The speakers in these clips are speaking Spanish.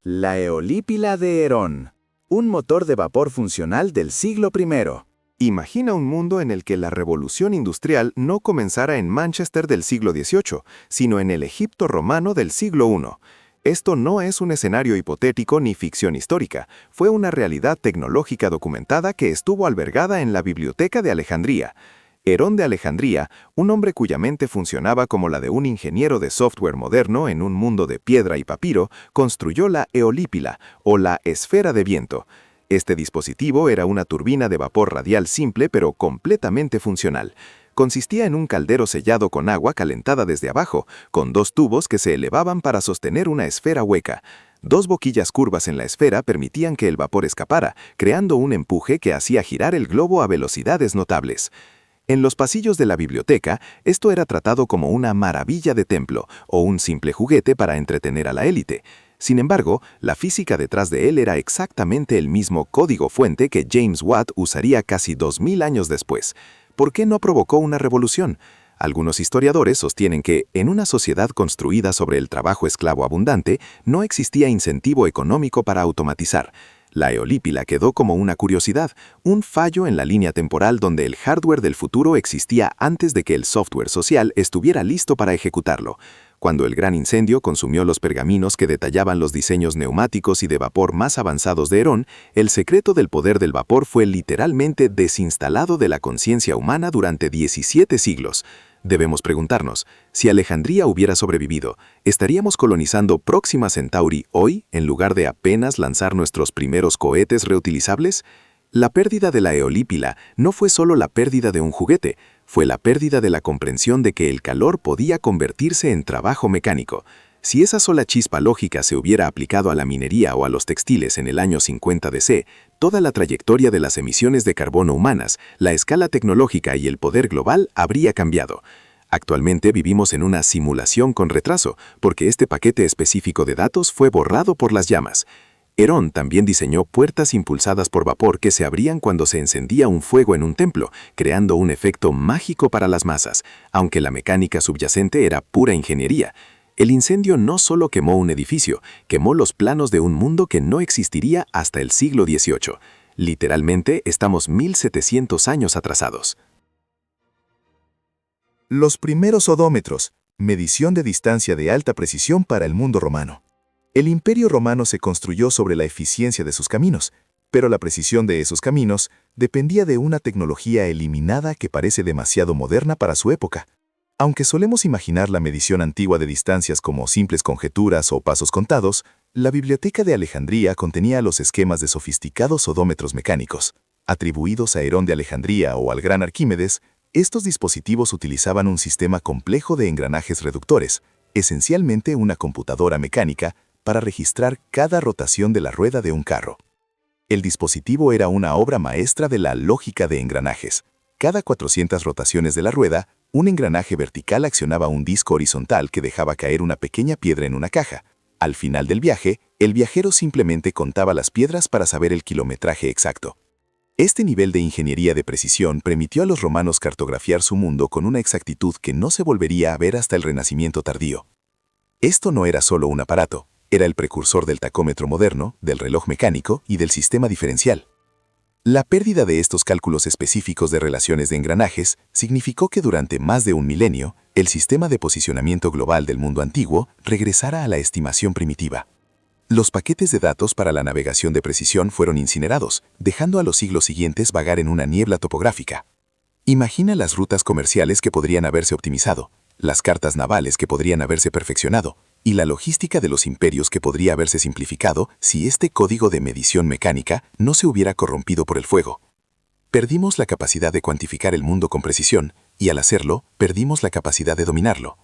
La eolípila de Herón, un motor de vapor funcional del siglo I. Imagina un mundo en el que la revolución industrial no comenzara en Manchester del siglo XVIII, sino en el Egipto romano del siglo I. Esto no es un escenario hipotético ni ficción histórica, fue una realidad tecnológica documentada que estuvo albergada en la Biblioteca de Alejandría. Herón de Alejandría, un hombre cuya mente funcionaba como la de un ingeniero de software moderno en un mundo de piedra y papiro, construyó la eolípila, o la esfera de viento. Este dispositivo era una turbina de vapor radial simple pero completamente funcional. Consistía en un caldero sellado con agua calentada desde abajo, con dos tubos que se elevaban para sostener una esfera hueca. Dos boquillas curvas en la esfera permitían que el vapor escapara, creando un empuje que hacía girar el globo a velocidades notables. En los pasillos de la biblioteca, esto era tratado como una maravilla de templo o un simple juguete para entretener a la élite. Sin embargo, la física detrás de él era exactamente el mismo código fuente que James Watt usaría casi 2000 años después. ¿Por qué no provocó una revolución? Algunos historiadores sostienen que, en una sociedad construida sobre el trabajo esclavo abundante, no existía incentivo económico para automatizar. La eolípila quedó como una curiosidad, un fallo en la línea temporal donde el hardware del futuro existía antes de que el software social estuviera listo para ejecutarlo. Cuando el gran incendio consumió los pergaminos que detallaban los diseños neumáticos y de vapor más avanzados de Herón, el secreto del poder del vapor fue literalmente desinstalado de la conciencia humana durante 17 siglos. Debemos preguntarnos, si Alejandría hubiera sobrevivido, ¿estaríamos colonizando Próxima Centauri hoy en lugar de apenas lanzar nuestros primeros cohetes reutilizables? La pérdida de la eolípila no fue solo la pérdida de un juguete, fue la pérdida de la comprensión de que el calor podía convertirse en trabajo mecánico. Si esa sola chispa lógica se hubiera aplicado a la minería o a los textiles en el año 50 DC, toda la trayectoria de las emisiones de carbono humanas, la escala tecnológica y el poder global habría cambiado. Actualmente vivimos en una simulación con retraso, porque este paquete específico de datos fue borrado por las llamas. Herón también diseñó puertas impulsadas por vapor que se abrían cuando se encendía un fuego en un templo, creando un efecto mágico para las masas, aunque la mecánica subyacente era pura ingeniería. El incendio no solo quemó un edificio, quemó los planos de un mundo que no existiría hasta el siglo XVIII. Literalmente, estamos 1700 años atrasados. Los primeros odómetros, medición de distancia de alta precisión para el mundo romano. El Imperio Romano se construyó sobre la eficiencia de sus caminos, pero la precisión de esos caminos dependía de una tecnología eliminada que parece demasiado moderna para su época. Aunque solemos imaginar la medición antigua de distancias como simples conjeturas o pasos contados, la Biblioteca de Alejandría contenía los esquemas de sofisticados odómetros mecánicos. Atribuidos a Herón de Alejandría o al gran Arquímedes, estos dispositivos utilizaban un sistema complejo de engranajes reductores, esencialmente una computadora mecánica, para registrar cada rotación de la rueda de un carro. El dispositivo era una obra maestra de la lógica de engranajes. Cada 400 rotaciones de la rueda, un engranaje vertical accionaba un disco horizontal que dejaba caer una pequeña piedra en una caja. Al final del viaje, el viajero simplemente contaba las piedras para saber el kilometraje exacto. Este nivel de ingeniería de precisión permitió a los romanos cartografiar su mundo con una exactitud que no se volvería a ver hasta el Renacimiento tardío. Esto no era solo un aparato, era el precursor del tacómetro moderno, del reloj mecánico y del sistema diferencial. La pérdida de estos cálculos específicos de relaciones de engranajes significó que durante más de un milenio, el sistema de posicionamiento global del mundo antiguo regresara a la estimación primitiva. Los paquetes de datos para la navegación de precisión fueron incinerados, dejando a los siglos siguientes vagar en una niebla topográfica. Imagina las rutas comerciales que podrían haberse optimizado, las cartas navales que podrían haberse perfeccionado, y la logística de los imperios que podría haberse simplificado si este código de medición mecánica no se hubiera corrompido por el fuego. Perdimos la capacidad de cuantificar el mundo con precisión, y al hacerlo, perdimos la capacidad de dominarlo.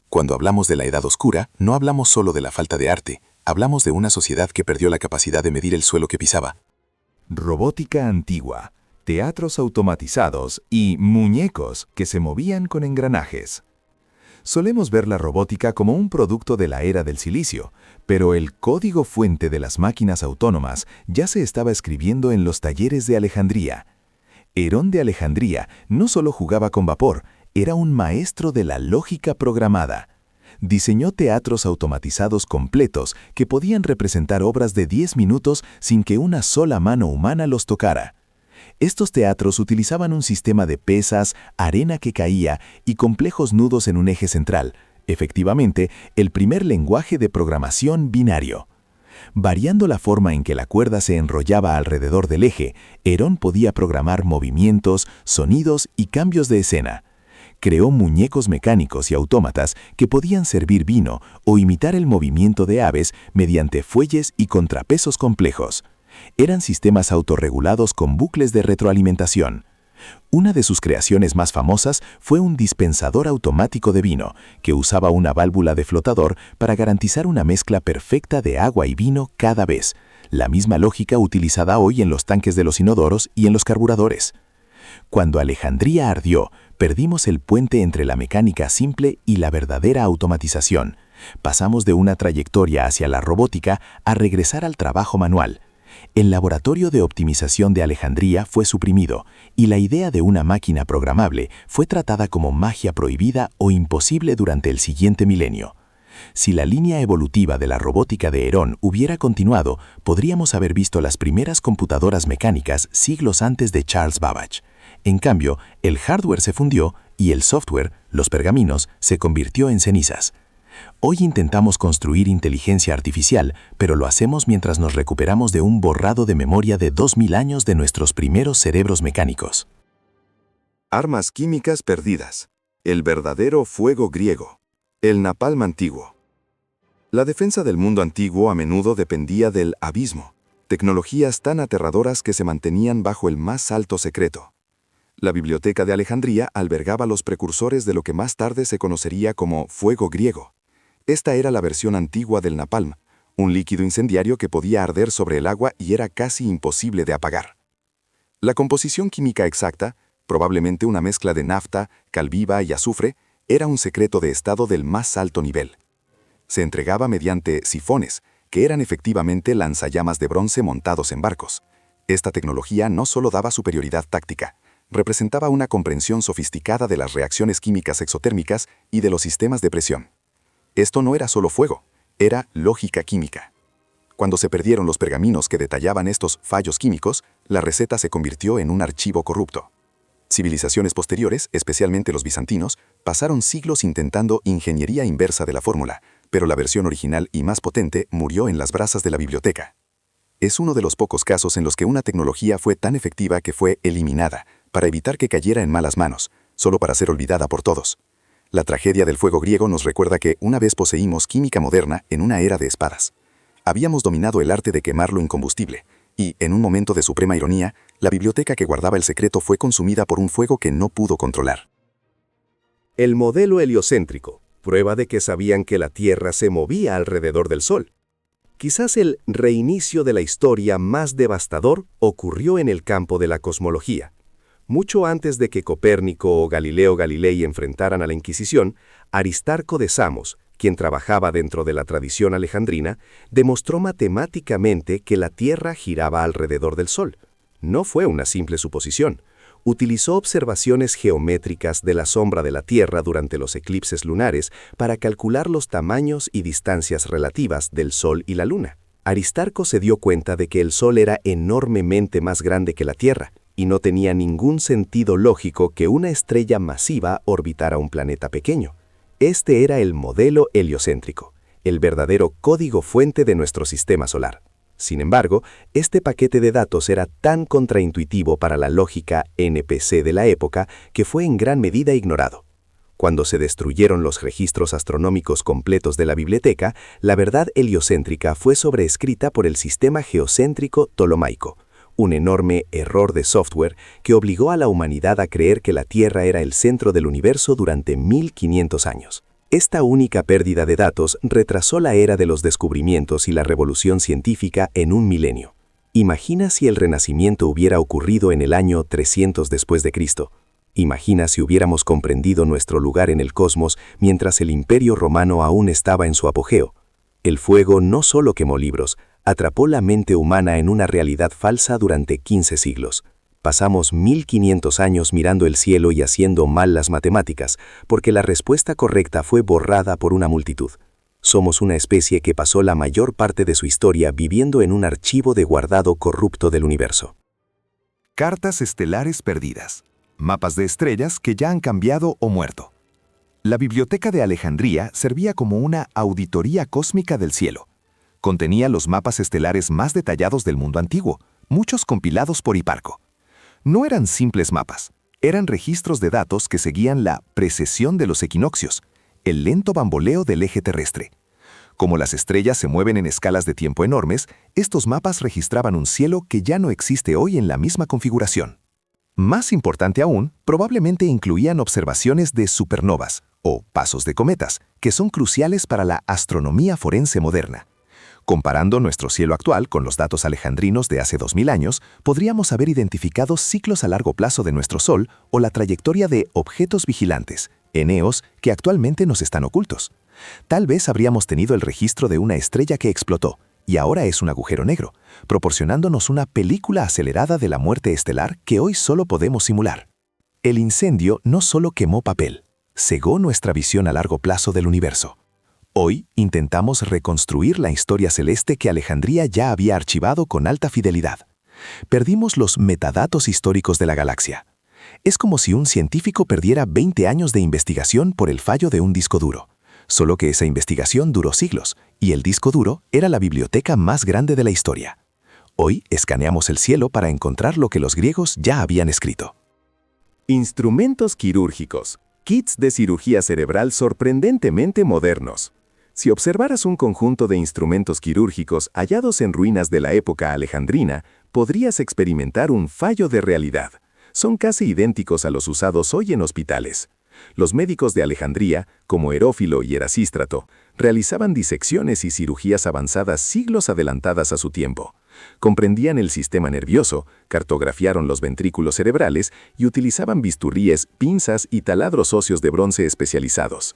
Cuando hablamos de la Edad Oscura, no hablamos solo de la falta de arte, hablamos de una sociedad que perdió la capacidad de medir el suelo que pisaba. Robótica antigua, teatros automatizados y muñecos que se movían con engranajes. Solemos ver la robótica como un producto de la era del silicio, pero el código fuente de las máquinas autónomas ya se estaba escribiendo en los talleres de Alejandría. Herón de Alejandría no solo jugaba con vapor, era un maestro de la lógica programada. diseñó teatros automatizados completos que podían representar obras de 10 minutos sin que una sola mano humana los tocara. Estos teatros utilizaban un sistema de pesas, arena que caía y complejos nudos en un eje central, efectivamente, el primer lenguaje de programación binario. Variando la forma en que la cuerda se enrollaba alrededor del eje, Herón podía programar movimientos, sonidos y cambios de escena. Creó muñecos mecánicos y autómatas que podían servir vino o imitar el movimiento de aves mediante fuelles y contrapesos complejos. Eran sistemas autorregulados con bucles de retroalimentación. Una de sus creaciones más famosas fue un dispensador automático de vino, que usaba una válvula de flotador para garantizar una mezcla perfecta de agua y vino cada vez, la misma lógica utilizada hoy en los tanques de los inodoros y en los carburadores. Cuando Alejandría ardió, perdimos el puente entre la mecánica simple y la verdadera automatización. Pasamos de una trayectoria hacia la robótica a regresar al trabajo manual. El laboratorio de optimización de Alejandría fue suprimido y la idea de una máquina programable fue tratada como magia prohibida o imposible durante el siguiente milenio. Si la línea evolutiva de la robótica de Herón hubiera continuado, podríamos haber visto las primeras computadoras mecánicas siglos antes de Charles Babbage. En cambio, el hardware se fundió y el software, los pergaminos, se convirtió en cenizas. Hoy intentamos construir inteligencia artificial, pero lo hacemos mientras nos recuperamos de un borrado de memoria de 2000 años de nuestros primeros cerebros mecánicos. Armas químicas perdidas. El verdadero fuego griego. El napalm antiguo. La defensa del mundo antiguo a menudo dependía del abismo, tecnologías tan aterradoras que se mantenían bajo el más alto secreto. La biblioteca de Alejandría albergaba los precursores de lo que más tarde se conocería como fuego griego. Esta era la versión antigua del napalm, un líquido incendiario que podía arder sobre el agua y era casi imposible de apagar. La composición química exacta, probablemente una mezcla de nafta, cal viva y azufre, era un secreto de estado del más alto nivel. Se entregaba mediante sifones, que eran efectivamente lanzallamas de bronce montados en barcos. Esta tecnología no solo daba superioridad táctica, representaba una comprensión sofisticada de las reacciones químicas exotérmicas y de los sistemas de presión. Esto no era solo fuego, era lógica química. Cuando se perdieron los pergaminos que detallaban estos fallos químicos, la receta se convirtió en un archivo corrupto. Civilizaciones posteriores, especialmente los bizantinos, pasaron siglos intentando ingeniería inversa de la fórmula, pero la versión original y más potente murió en las brasas de la biblioteca. Es uno de los pocos casos en los que una tecnología fue tan efectiva que fue eliminada, para evitar que cayera en malas manos, solo para ser olvidada por todos. La tragedia del fuego griego nos recuerda que una vez poseímos química moderna en una era de espadas. Habíamos dominado el arte de quemar lo incombustible, y, en un momento de suprema ironía, la biblioteca que guardaba el secreto fue consumida por un fuego que no pudo controlar. El modelo heliocéntrico, prueba de que sabían que la Tierra se movía alrededor del Sol. Quizás el reinicio de la historia más devastador ocurrió en el campo de la cosmología. Mucho antes de que Copérnico o Galileo Galilei enfrentaran a la Inquisición, Aristarco de Samos, quien trabajaba dentro de la tradición alejandrina, demostró matemáticamente que la Tierra giraba alrededor del Sol. No fue una simple suposición. Utilizó observaciones geométricas de la sombra de la Tierra durante los eclipses lunares para calcular los tamaños y distancias relativas del Sol y la Luna. Aristarco se dio cuenta de que el Sol era enormemente más grande que la Tierra, y no tenía ningún sentido lógico que una estrella masiva orbitara un planeta pequeño. Este era el modelo heliocéntrico, el verdadero código fuente de nuestro sistema solar. Sin embargo, este paquete de datos era tan contraintuitivo para la lógica NPC de la época que fue en gran medida ignorado. Cuando se destruyeron los registros astronómicos completos de la biblioteca, la verdad heliocéntrica fue sobreescrita por el sistema geocéntrico ptolomaico, un enorme error de software que obligó a la humanidad a creer que la Tierra era el centro del universo durante 1500 años. Esta única pérdida de datos retrasó la era de los descubrimientos y la revolución científica en un milenio. Imagina si el Renacimiento hubiera ocurrido en el año 300 después de Cristo. Imagina si hubiéramos comprendido nuestro lugar en el cosmos mientras el Imperio Romano aún estaba en su apogeo. El fuego no solo quemó libros, atrapó la mente humana en una realidad falsa durante 15 siglos. Pasamos 1500 años mirando el cielo y haciendo mal las matemáticas, porque la respuesta correcta fue borrada por una multitud. Somos una especie que pasó la mayor parte de su historia viviendo en un archivo de guardado corrupto del universo. Cartas estelares perdidas. Mapas de estrellas que ya han cambiado o muerto. La Biblioteca de Alejandría servía como una auditoría cósmica del cielo. Contenía los mapas estelares más detallados del mundo antiguo, muchos compilados por Hiparco. No eran simples mapas, eran registros de datos que seguían la precesión de los equinoccios, el lento bamboleo del eje terrestre. Como las estrellas se mueven en escalas de tiempo enormes, estos mapas registraban un cielo que ya no existe hoy en la misma configuración. Más importante aún, probablemente incluían observaciones de supernovas, o pasos de cometas, que son cruciales para la astronomía forense moderna. Comparando nuestro cielo actual con los datos alejandrinos de hace 2000 años, podríamos haber identificado ciclos a largo plazo de nuestro Sol o la trayectoria de objetos vigilantes, Eneos, que actualmente nos están ocultos. Tal vez habríamos tenido el registro de una estrella que explotó, y ahora es un agujero negro, proporcionándonos una película acelerada de la muerte estelar que hoy solo podemos simular. El incendio no solo quemó papel, cegó nuestra visión a largo plazo del universo. Hoy intentamos reconstruir la historia celeste que Alejandría ya había archivado con alta fidelidad. Perdimos los metadatos históricos de la galaxia. Es como si un científico perdiera 20 años de investigación por el fallo de un disco duro. Solo que esa investigación duró siglos, y el disco duro era la biblioteca más grande de la historia. Hoy escaneamos el cielo para encontrar lo que los griegos ya habían escrito. Instrumentos quirúrgicos. Kits de cirugía cerebral sorprendentemente modernos. Si observaras un conjunto de instrumentos quirúrgicos hallados en ruinas de la época alejandrina, podrías experimentar un fallo de realidad. Son casi idénticos a los usados hoy en hospitales. Los médicos de Alejandría, como Herófilo y Erasístrato, realizaban disecciones y cirugías avanzadas siglos adelantadas a su tiempo. Comprendían el sistema nervioso, cartografiaron los ventrículos cerebrales y utilizaban bisturíes, pinzas y taladros óseos de bronce especializados.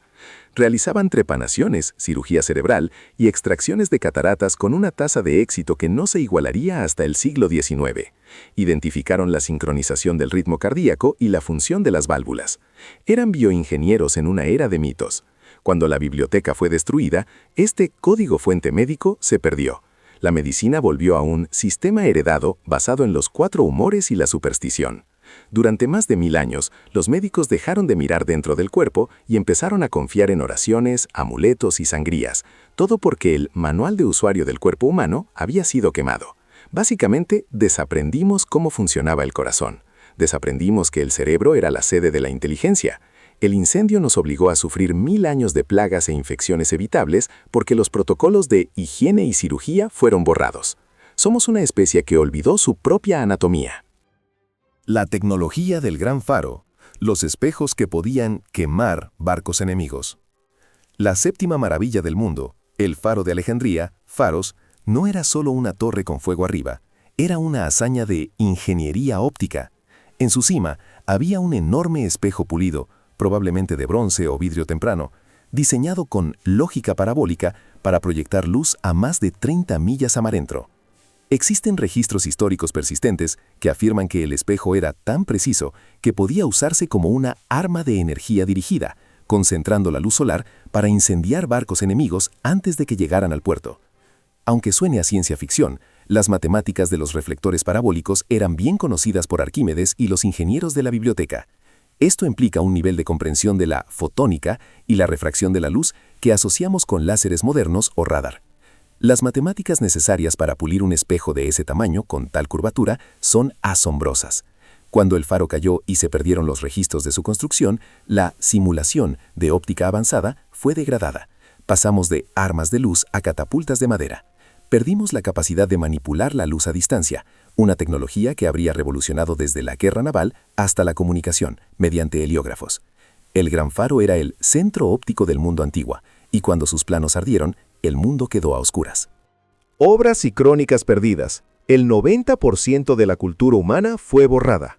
Realizaban trepanaciones, cirugía cerebral y extracciones de cataratas con una tasa de éxito que no se igualaría hasta el siglo XIX. Identificaron la sincronización del ritmo cardíaco y la función de las válvulas. Eran bioingenieros en una era de mitos. Cuando la biblioteca fue destruida, este código fuente médico se perdió. La medicina volvió a un sistema heredado basado en los 4 humores y la superstición. Durante más de 1000 años, los médicos dejaron de mirar dentro del cuerpo y empezaron a confiar en oraciones, amuletos y sangrías, todo porque el manual de usuario del cuerpo humano había sido quemado. Básicamente, desaprendimos cómo funcionaba el corazón. Desaprendimos que el cerebro era la sede de la inteligencia. El incendio nos obligó a sufrir 1000 años de plagas e infecciones evitables porque los protocolos de higiene y cirugía fueron borrados. Somos una especie que olvidó su propia anatomía. La tecnología del gran faro, los espejos que podían quemar barcos enemigos. La séptima maravilla del mundo, el faro de Alejandría, Faros, no era solo una torre con fuego arriba, era una hazaña de ingeniería óptica. En su cima había un enorme espejo pulido, probablemente de bronce o vidrio temprano, diseñado con lógica parabólica para proyectar luz a más de 30 millas a mar adentro. Existen registros históricos persistentes que afirman que el espejo era tan preciso que podía usarse como una arma de energía dirigida, concentrando la luz solar para incendiar barcos enemigos antes de que llegaran al puerto. Aunque suene a ciencia ficción, las matemáticas de los reflectores parabólicos eran bien conocidas por Arquímedes y los ingenieros de la biblioteca. Esto implica un nivel de comprensión de la fotónica y la refracción de la luz que asociamos con láseres modernos o radar. Las matemáticas necesarias para pulir un espejo de ese tamaño con tal curvatura son asombrosas. Cuando el faro cayó y se perdieron los registros de su construcción, la simulación de óptica avanzada fue degradada. Pasamos de armas de luz a catapultas de madera. Perdimos la capacidad de manipular la luz a distancia, una tecnología que habría revolucionado desde la guerra naval hasta la comunicación, mediante heliógrafos. El gran faro era el centro óptico del mundo antiguo, y cuando sus planos ardieron, el mundo quedó a oscuras. Obras y crónicas perdidas. El 90% de la cultura humana fue borrada.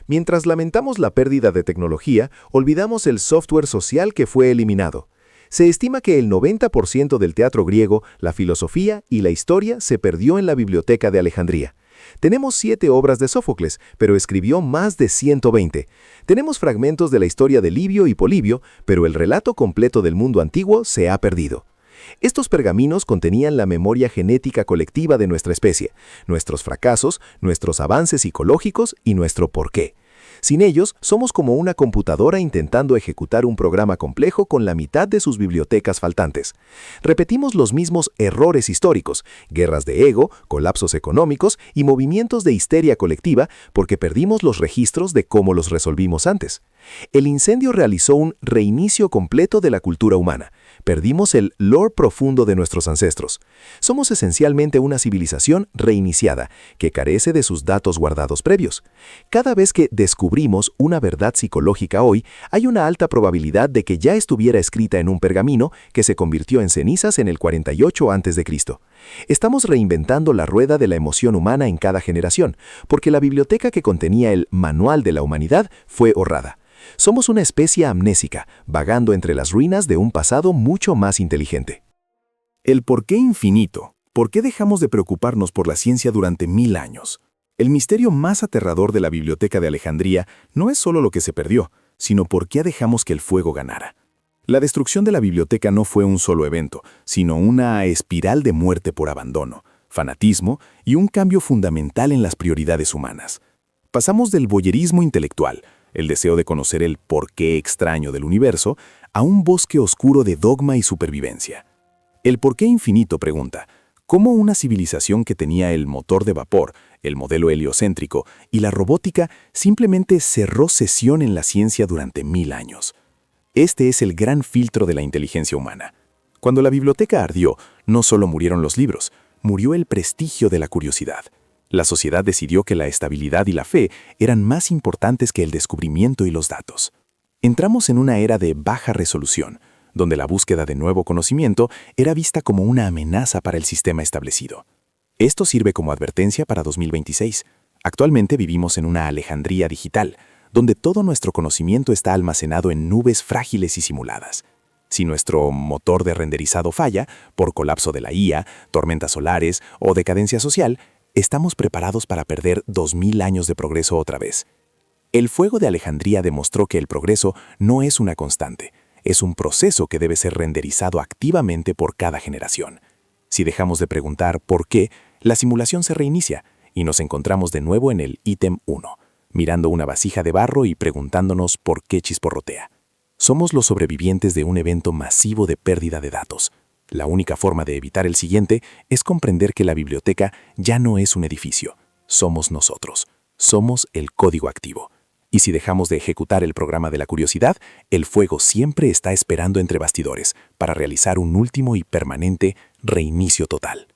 Mientras lamentamos la pérdida de tecnología, olvidamos el software social que fue eliminado. Se estima que el 90% del teatro griego, la filosofía y la historia se perdió en la biblioteca de Alejandría. Tenemos 7 obras de Sófocles, pero escribió más de 120. Tenemos fragmentos de la historia de Livio y Polibio, pero el relato completo del mundo antiguo se ha perdido. Estos pergaminos contenían la memoria genética colectiva de nuestra especie, nuestros fracasos, nuestros avances psicológicos y nuestro porqué. Sin ellos, somos como una computadora intentando ejecutar un programa complejo con la mitad de sus bibliotecas faltantes. Repetimos los mismos errores históricos, guerras de ego, colapsos económicos y movimientos de histeria colectiva porque perdimos los registros de cómo los resolvimos antes. El incendio realizó un reinicio completo de la cultura humana. Perdimos el lore profundo de nuestros ancestros. Somos esencialmente una civilización reiniciada, que carece de sus datos guardados previos. Cada vez que descubrimos una verdad psicológica hoy, hay una alta probabilidad de que ya estuviera escrita en un pergamino que se convirtió en cenizas en el 48 a.C. Estamos reinventando la rueda de la emoción humana en cada generación, porque la biblioteca que contenía el Manual de la Humanidad fue borrada. Somos una especie amnésica, vagando entre las ruinas de un pasado mucho más inteligente. El por qué infinito. ¿Por qué dejamos de preocuparnos por la ciencia durante 1000 años? El misterio más aterrador de la Biblioteca de Alejandría no es solo lo que se perdió, sino por qué dejamos que el fuego ganara. La destrucción de la biblioteca no fue un solo evento, sino una espiral de muerte por abandono, fanatismo y un cambio fundamental en las prioridades humanas. Pasamos del voyerismo intelectual, el deseo de conocer el porqué extraño del universo, a un bosque oscuro de dogma y supervivencia. El porqué infinito pregunta, ¿cómo una civilización que tenía el motor de vapor, el modelo heliocéntrico y la robótica simplemente cerró sesión en la ciencia durante 1000 años? Este es el gran filtro de la inteligencia humana. Cuando la biblioteca ardió, no solo murieron los libros, murió el prestigio de la curiosidad. La sociedad decidió que la estabilidad y la fe eran más importantes que el descubrimiento y los datos. Entramos en una era de baja resolución, donde la búsqueda de nuevo conocimiento era vista como una amenaza para el sistema establecido. Esto sirve como advertencia para 2026. Actualmente vivimos en una Alejandría digital, donde todo nuestro conocimiento está almacenado en nubes frágiles y simuladas. Si nuestro motor de renderizado falla, por colapso de la IA, tormentas solares o decadencia social, estamos preparados para perder 2000 años de progreso otra vez. El fuego de Alejandría demostró que el progreso no es una constante, es un proceso que debe ser renderizado activamente por cada generación. Si dejamos de preguntar por qué, la simulación se reinicia y nos encontramos de nuevo en el ítem 1, mirando una vasija de barro y preguntándonos por qué chisporrotea. Somos los sobrevivientes de un evento masivo de pérdida de datos. La única forma de evitar el siguiente es comprender que la biblioteca ya no es un edificio. Somos nosotros. Somos el código activo. Y si dejamos de ejecutar el programa de la curiosidad, el fuego siempre está esperando entre bastidores para realizar un último y permanente reinicio total.